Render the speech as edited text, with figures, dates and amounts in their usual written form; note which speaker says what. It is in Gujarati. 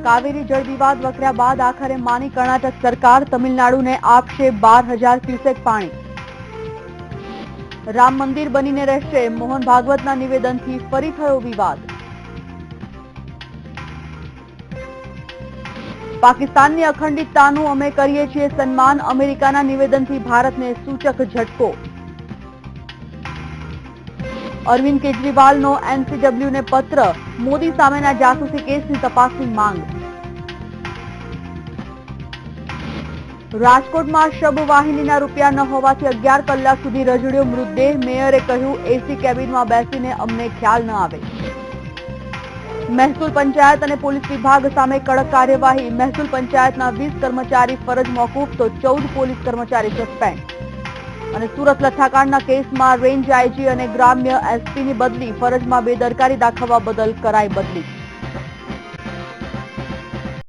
Speaker 1: કાવેરી જળ વિવાદ વકર્યા બાદ આખરે માની કર્ણાટક સરકાર તમિલનાડુને આપશે 12,000 ક્યુસેક પાણી। રામ મંદિર બનીને રહેશે, મોહન ભાગવતના નિવેદનથી ફરી થયો વિવાદ। પાકિસ્તાનની અખંડિતતાનું અમે કરીએ છીએ સન્માન, અમેરિકાના નિવેદનથી ભારતને સૂચક ઝટકો। અરવિંદ કેજરીવાલનો એનસીડબલ્યુને પત્ર, મોદી સામેના જાસૂસી કેસની તપાસની માંગ। રાજકોટમાં શબ વાહિનીના રૂપિયા ન હોવાથી 11 કલાક સુધી રજડ્યો મૃતદેહ, મેયરે કહ્યું એસી કેબિનમાં બેસીને અમને ખ્યાલ ન આવે। મહેસૂલ પંચાયત અને પોલીસ વિભાગ સામે કડક કાર્યવાહી, મહેસૂલ પંચાયતના 20 કર્મચારી ફરજ મોકૂફ તો 14 પોલીસ કર્મચારી સસ્પેન્ડ। અને સુરત લઠ્ઠાકાંડના કેસમાં રેન્જ આઈજી અને ગ્રામ્ય એસપીની બદલી, ફરજમાં બેદરકારી દાખવવા બદલ કરાઈ બદલી।